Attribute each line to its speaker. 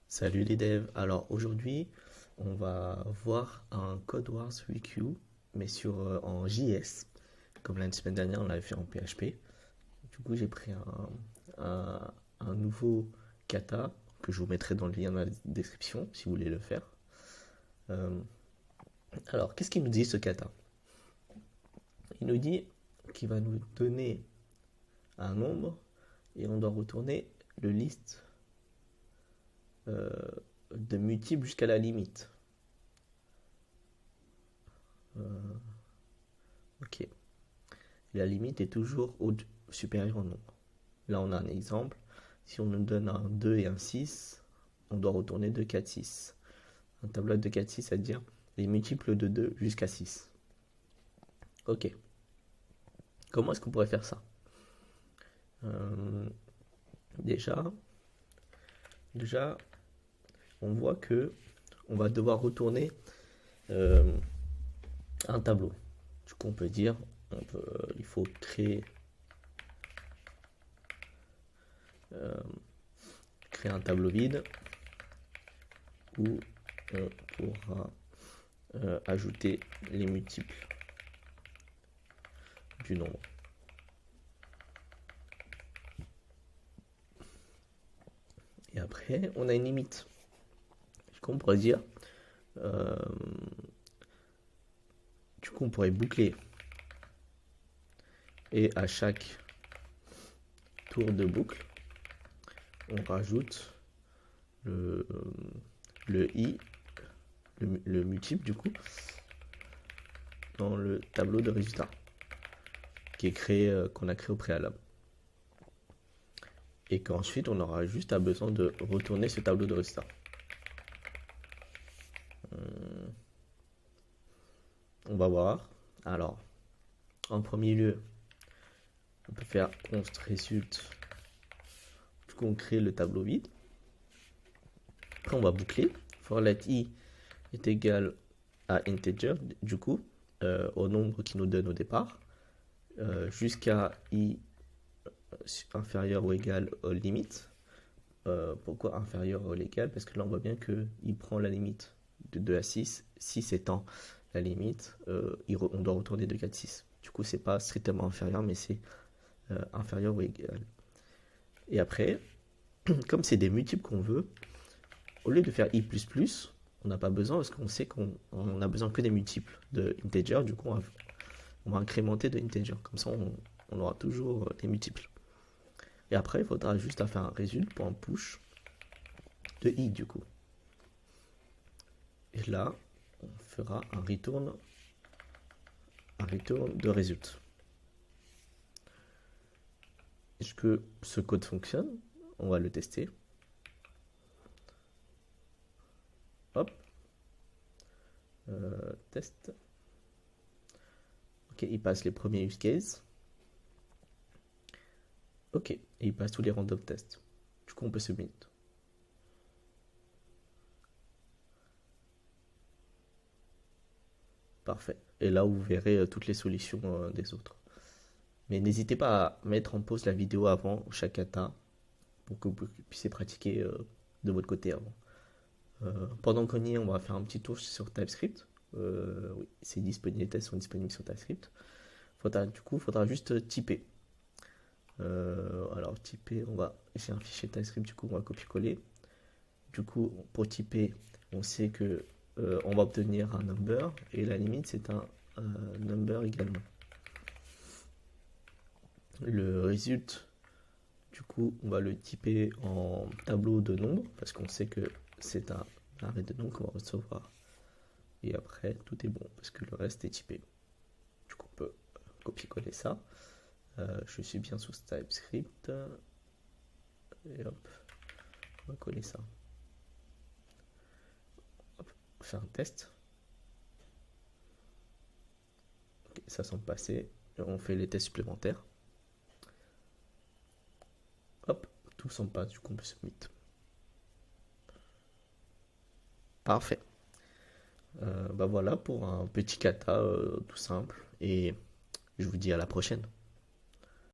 Speaker 1: Salut les devs. Alors aujourd'hui, on va voir un Code Wars WQ, mais en JS. Comme la semaine dernière, on l'avait fait en PHP. Du coup, j'ai pris un nouveau kata que je vous mettrai dans le lien dans la description si vous voulez le faire. Euh, alors, qu'est-ce qu'il nous dit ce kata? Il nous dit qu'il va nous donner un nombre et on doit retourner le liste euh, de multiples jusqu'à la limite. Euh, ok. La limite est toujours supérieure au nombre. Là, on a un exemple. Si on nous donne un 2 et un 6, on doit retourner 2, 4, 6. Un tableau de 4, 6, c'est-à-dire les multiples de 2 jusqu'à 6. Ok. Comment est-ce qu'on pourrait faire ça? Euh, déjà, déjà, on voit que on va devoir retourner euh, un tableau. Du coup, on peut dire, il faut euh, créer un tableau vide où on pourra ajouter les multiples du nombre. Et après, on a une limite. On pourrait dire, euh, du coup, on pourrait boucler. Et à chaque tour de boucle, on rajoute le, le i, le multiple du coup, dans le tableau de résultats qui est qu'on a créé au préalable. Et qu'ensuite, on aura juste besoin de retourner ce tableau de résultats. On va voir. Alors, en premier lieu, on peut faire const result. Du coup, on crée le tableau vide. Après, on va boucler. For let i est égal à integer, du coup, au nombre qui nous donne au départ, jusqu'à i inférieur ou égal aux limites. Pourquoi inférieur ou égal? Parce que là, on voit bien qu'il prend la limite de 2 à 6. 6 étant la limite, on doit retourner de 4, 6. Du coup, c'est pas strictement inférieur, mais c'est inférieur ou égal. Et après, comme c'est des multiples qu'on veut, au lieu de faire i++, on n'a pas besoin parce qu'on sait qu'on a besoin que des multiples de integer. Du coup, on va incrémenter de integer. Comme ça, on aura toujours des multiples. Et après, il faudra juste faire un résultat pour un push de i du coup. Et là, on fera un return de résultat. Est-ce que ce code fonctionne? On va le tester. Hop. Test. Ok, il passe les premiers use cases. Ok, et il passe tous les random tests. Du coup, on peut submit. Parfait. Et là, vous verrez toutes les solutions des autres. Mais n'hésitez pas à mettre en pause la vidéo avant chaque kata pour que vous puissiez pratiquer de votre côté avant. Pendant qu'on y est, on va faire un petit tour sur TypeScript. Oui, c'est disponible, les tests sont disponibles sur TypeScript. Du coup, il faudra juste typer. Alors, typer, j'ai un fichier TypeScript, du coup, on va copier-coller. Du coup, pour typer, on sait que on va obtenir un number et la limite, c'est un number également. Le result, du coup, on va le typer en tableau de nombres parce qu'on sait que c'est un arrêt de nombres qu'on va recevoir. Et après, tout est bon parce que le reste est typé. Du coup, on peut copier-coller ça. Je suis bien sous TypeScript. Et hop, on va coller ça. Hop, on va faire un test. Ok, ça semble passer. On fait les tests supplémentaires. Hop, tout semble pas, du coup on peut submit. Parfait. Bah voilà pour un petit kata tout simple. Et je vous dis à la prochaine.